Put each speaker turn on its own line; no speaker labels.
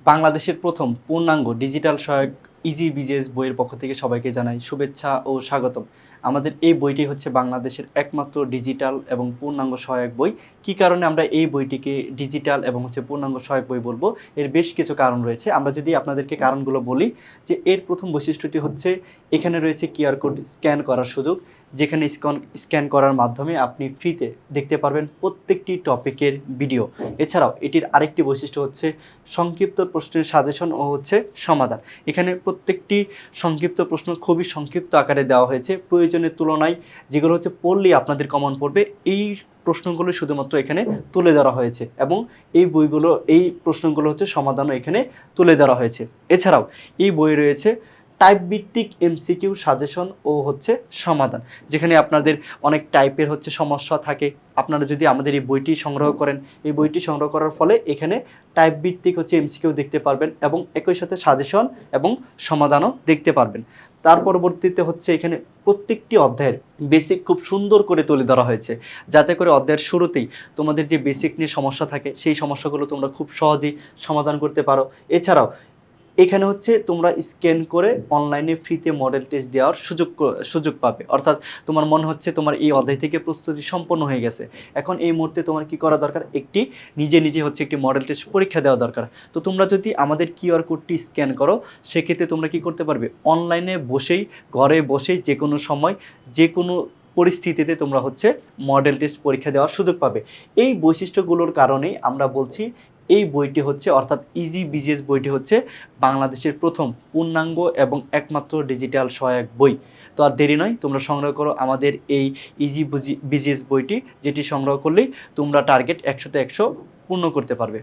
বাংলাদেশের প্রথম পূর্ণাঙ্গ ডিজিটাল সহায়ক ইজি বিজনেস বইয়ের পক্ষ থেকে সবাইকে জানাই শুভেচ্ছা ও স্বাগতম। আমাদের এই বইটি হচ্ছে বাংলাদেশের একমাত্র ডিজিটাল এবং পূর্ণাঙ্গ সহায়ক বই। কী কারণে আমরা এই বইটিকে ডিজিটাল এবং হচ্ছে পূর্ণাঙ্গ সহায়ক বই বলবো, এর বেশ কিছু কারণ রয়েছে। আমরা যদি আপনাদেরকে কারণগুলো বলি, যে এর প্রথম বৈশিষ্ট্যটি হচ্ছে এখানে রয়েছে কিউআর কোড স্ক্যান করার সুযোগ, যেখানে স্ক্যান করার মাধ্যমে আপনি ফ্রিতে দেখতে পারবেন প্রত্যেকটি টপিকের ভিডিও। এছাড়াও এটির আরেকটি বৈশিষ্ট্য হচ্ছে সংক্ষিপ্ত প্রশ্নের সাজেশন ও হচ্ছে সমাধান। এখানে প্রত্যেকটি সংক্ষিপ্ত প্রশ্ন খুবই সংক্ষিপ্ত আকারে দেওয়া হয়েছে, প্রয়োজনের তুলনায় যেগুলো হচ্ছে পড়লেই আপনাদের কমন পড়বে এই প্রশ্নগুলো শুধুমাত্র এখানে তুলে ধরা হয়েছে, এবং এই প্রশ্নগুলো হচ্ছে সমাধানও এখানে তুলে ধরা হয়েছে। এছাড়াও এই বই রয়েছে টাইপ ভিত্তিক এমসিকিউ সাজেশন ও হচ্ছে সমাধান, যেখানে আপনাদের অনেক টাইপের হচ্ছে সমস্যা থাকে। আপনারা যদি আমাদের এই বইটি সংগ্রহ করেন, এই বইটি সংগ্রহ করার ফলে এখানে টাইপ ভিত্তিক হচ্ছে এমসিকিউ দেখতে পারবেন এবং একই সাথে সাজেশন এবং সমাধানও দেখতে পারবেন। তার পরবর্তীতে হচ্ছে এখানে প্রত্যেকটি অধ্যায়ের বেসিক খুব সুন্দর করে তুলে ধরা হয়েছে, যাতে করে অধ্যায়ের শুরুতেই তোমাদের যে বেসিক নিয়ে সমস্যা থাকে সেই সমস্যাগুলো তোমরা খুব সহজেই সমাধান করতে পারো। এছাড়াও এখানে হচ্ছে তোমরা স্ক্যান করে অনলাইনে ফ্রিতে মডেল টেস্ট দেওয়ার সুযোগ পাবে। অর্থাৎ তোমার মনে হচ্ছে তোমার এই অধ্যায় থেকে প্রস্তুতি সম্পন্ন হয়ে গেছে, এখন এই মুহূর্তে তোমার কি করা দরকার, নিজে হচ্ছে একটি মডেল টেস্ট পরীক্ষা দেওয়া দরকার। তো তোমরা যদি আমাদের কিউআর কোডটি স্ক্যান করো, সেক্ষেত্রে তোমরা কি করতে পারবে, অনলাইনে বসেই ঘরে বসেই যে কোনো সময় যে কোনো পরিস্থিতিতে তোমরা হচ্ছে মডেল টেস্ট পরীক্ষা দেওয়ার সুযোগ পাবে। এই বৈশিষ্ট্যগুলোর কারণেই আমরা বলছি এই বইটি হচ্ছে, অর্থাৎ ইজি বিজিএস বইটি হচ্ছে বাংলাদেশের প্রথম পূর্ণাঙ্গ এবং একমাত্র ডিজিটাল সহায়ক বই। তো আর দেরি নয়, তোমরা সংগ্রহ করো আমাদের এই ইজি বিজিএস বইটি, যেটি সংগ্রহ করলেই তোমরা টার্গেট 100-তে 100 পূর্ণ করতে পারবে।